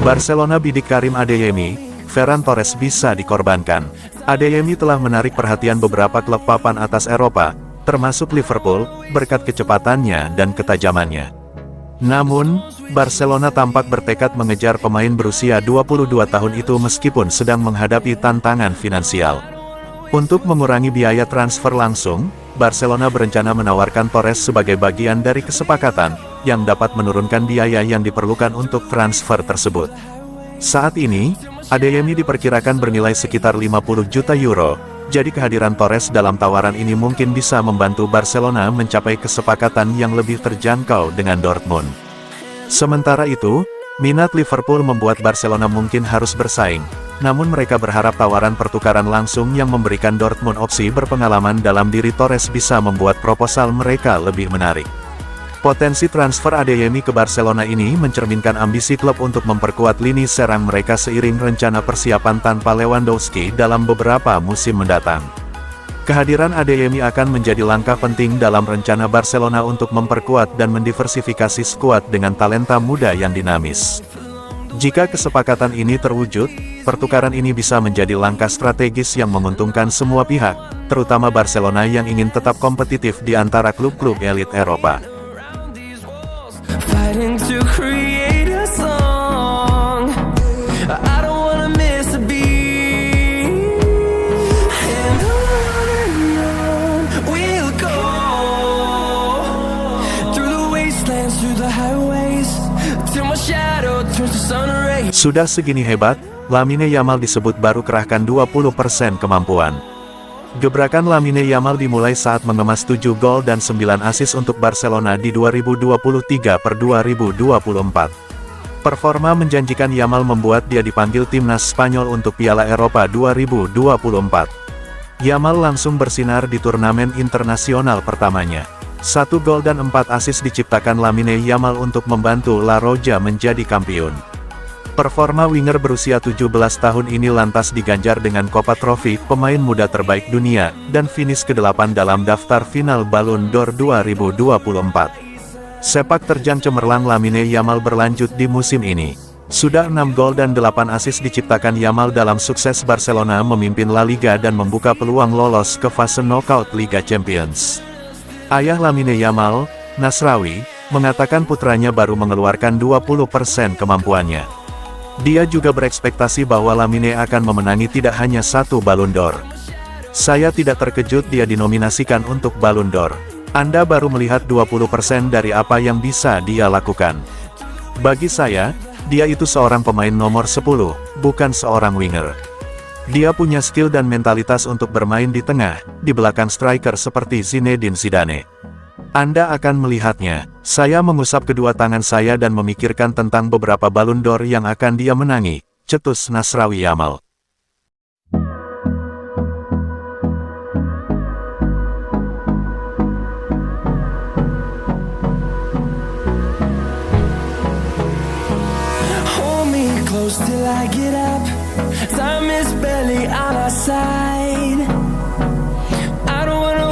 Barcelona bidik Karim Adeyemi, Ferran Torres bisa dikorbankan. Adeyemi telah menarik perhatian beberapa klub papan atas Eropa, termasuk Liverpool, berkat kecepatannya dan ketajamannya. Namun, Barcelona tampak bertekad mengejar pemain berusia 22 tahun itu meskipun sedang menghadapi tantangan finansial. Untuk mengurangi biaya transfer langsung, Barcelona berencana menawarkan Torres sebagai bagian dari kesepakatan, yang dapat menurunkan biaya yang diperlukan untuk transfer tersebut. Saat ini, Adeyemi diperkirakan bernilai sekitar 50 juta euro, jadi kehadiran Torres dalam tawaran ini mungkin bisa membantu Barcelona mencapai kesepakatan yang lebih terjangkau dengan Dortmund. Sementara itu, minat Liverpool membuat Barcelona mungkin harus bersaing, namun mereka berharap tawaran pertukaran langsung yang memberikan Dortmund opsi berpengalaman dalam diri Torres bisa membuat proposal mereka lebih menarik. Potensi transfer Adeyemi ke Barcelona ini mencerminkan ambisi klub untuk memperkuat lini serang mereka seiring rencana persiapan tanpa Lewandowski dalam beberapa musim mendatang. Kehadiran Adeyemi akan menjadi langkah penting dalam rencana Barcelona untuk memperkuat dan mendiversifikasi skuad dengan talenta muda yang dinamis. Jika kesepakatan ini terwujud, pertukaran ini bisa menjadi langkah strategis yang menguntungkan semua pihak, terutama Barcelona yang ingin tetap kompetitif di antara klub-klub elit Eropa. Sudah segini hebat, Lamine Yamal disebut baru kerahkan 20% kemampuan. Gebrakan Lamine Yamal dimulai saat mengemas 7 gol dan 9 assist untuk Barcelona di 2023-2024. Performa menjanjikan Yamal membuat dia dipanggil timnas Spanyol untuk Piala Eropa 2024. Yamal langsung bersinar di turnamen internasional pertamanya. 1 gol dan 4 assist diciptakan Lamine Yamal untuk membantu La Roja menjadi kampiun. Performa winger berusia 17 tahun ini lantas diganjar dengan Copa Trophy pemain muda terbaik dunia, dan finish ke-8 dalam daftar final Ballon d'Or 2024. Sepak terjang cemerlang Lamine Yamal berlanjut di musim ini. Sudah 6 gol dan 8 assist diciptakan Yamal dalam sukses Barcelona memimpin La Liga dan membuka peluang lolos ke fase knockout Liga Champions. Ayah Lamine Yamal, Nasrawi, mengatakan putranya baru mengeluarkan 20% kemampuannya. Dia juga berekspektasi bahwa Lamine akan memenangi tidak hanya 1 Ballon d'Or. Saya tidak terkejut dia dinominasikan untuk Ballon d'Or. Anda baru melihat 20% dari apa yang bisa dia lakukan. Bagi saya, dia itu seorang pemain nomor 10, bukan seorang winger. Dia punya skill dan mentalitas untuk bermain di tengah, di belakang striker seperti Zinedine Zidane. Anda akan melihatnya. Saya mengusap kedua tangan saya dan memikirkan tentang beberapa Ballon d'Or yang akan dia menangi, cetus Nasrawi Yamal.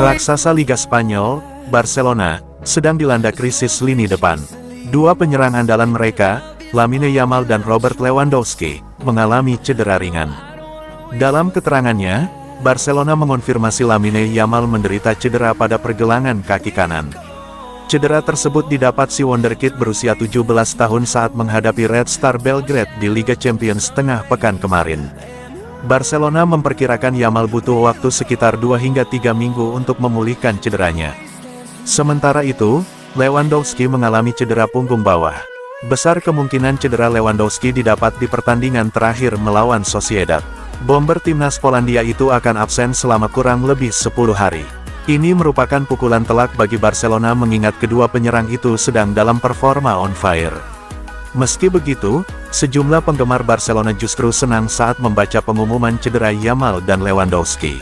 Raksasa Liga Spanyol, Barcelona, sedang dilanda krisis lini depan. Dua penyerang andalan mereka, Lamine Yamal dan Robert Lewandowski, mengalami cedera ringan. Dalam keterangannya, Barcelona mengonfirmasi Lamine Yamal menderita cedera pada pergelangan kaki kanan. Cedera tersebut didapat si wonderkid berusia 17 tahun saat menghadapi Red Star Belgrade di Liga Champions tengah pekan kemarin. Barcelona memperkirakan Yamal butuh waktu sekitar 2 hingga 3 minggu untuk memulihkan cederanya. Sementara itu, Lewandowski mengalami cedera punggung bawah. Besar kemungkinan cedera Lewandowski didapat di pertandingan terakhir melawan Sociedad. Bomber timnas Polandia itu akan absen selama kurang lebih 10 hari. Ini merupakan pukulan telak bagi Barcelona mengingat kedua penyerang itu sedang dalam performa on fire. Meski begitu, sejumlah penggemar Barcelona justru senang saat membaca pengumuman cedera Yamal dan Lewandowski.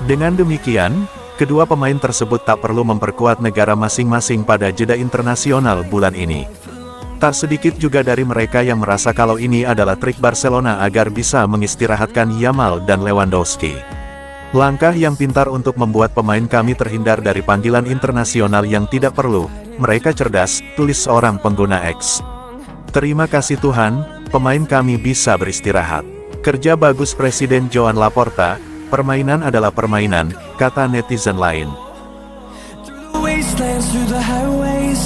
Dengan demikian, kedua pemain tersebut tak perlu memperkuat negara masing-masing pada jeda internasional bulan ini. Tak sedikit juga dari mereka yang merasa kalau ini adalah trik Barcelona agar bisa mengistirahatkan Yamal dan Lewandowski. Langkah yang pintar untuk membuat pemain kami terhindar dari panggilan internasional yang tidak perlu. Mereka cerdas, tulis seorang pengguna X. Terima kasih Tuhan, pemain kami bisa beristirahat. Kerja bagus Presiden Joan Laporta, permainan adalah permainan, kata netizen lain. Wastelands through the highways,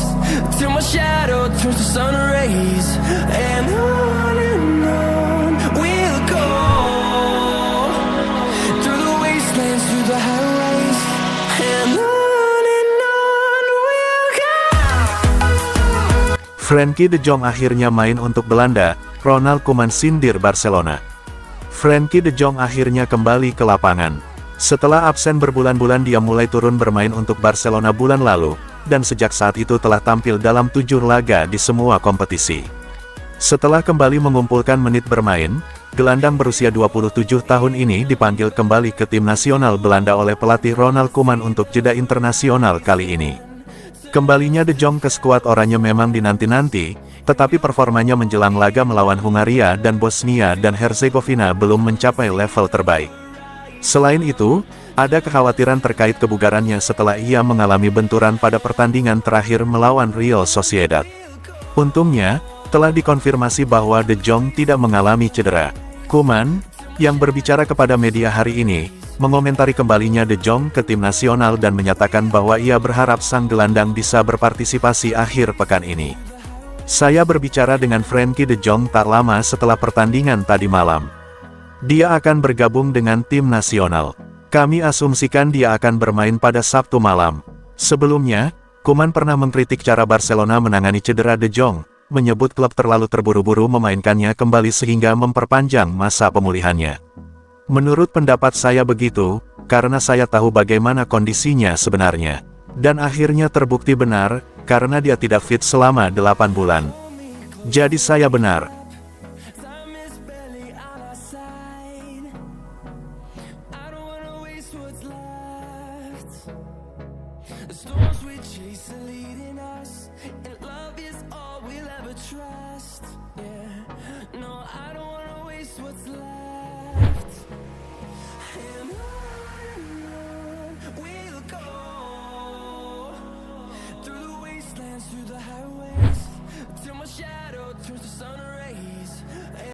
till my shadow turns to sun rays, and on we'll go. Through the wastelands, through the highways, and on we'll go. Frenkie de Jong akhirnya main untuk Belanda, Ronald Koeman sindir Barcelona. Frenkie de Jong akhirnya kembali ke lapangan. Setelah absen berbulan-bulan dia mulai turun bermain untuk Barcelona bulan lalu, dan sejak saat itu telah tampil dalam 7 laga di semua kompetisi. Setelah kembali mengumpulkan menit bermain, gelandang berusia 27 tahun ini dipanggil kembali ke tim nasional Belanda oleh pelatih Ronald Koeman untuk jeda internasional kali ini. Kembalinya De Jong ke skuad oranye memang dinanti-nanti, tetapi performanya menjelang laga melawan Hungaria dan Bosnia dan Herzegovina belum mencapai level terbaik. Selain itu, ada kekhawatiran terkait kebugarannya setelah ia mengalami benturan pada pertandingan terakhir melawan Real Sociedad. Untungnya, telah dikonfirmasi bahwa De Jong tidak mengalami cedera. Koeman, yang berbicara kepada media hari ini, mengomentari kembalinya De Jong ke tim nasional dan menyatakan bahwa ia berharap sang gelandang bisa berpartisipasi akhir pekan ini. Saya berbicara dengan Frenkie de Jong tak lama setelah pertandingan tadi malam. Dia akan bergabung dengan tim nasional. Kami asumsikan dia akan bermain pada Sabtu malam. Sebelumnya, Koeman pernah mengkritik cara Barcelona menangani cedera De Jong, menyebut klub terlalu terburu-buru memainkannya kembali sehingga memperpanjang masa pemulihannya. Menurut pendapat saya begitu, karena saya tahu bagaimana kondisinya sebenarnya. Dan akhirnya terbukti benar, karena dia tidak fit selama 8 bulan. Jadi saya benar. The storms we chase are leading us, and love is all we'll ever trust. Yeah, no, I don't wanna waste what's left. And on we'll go. Through the wastelands, through the highways, till my shadow turns to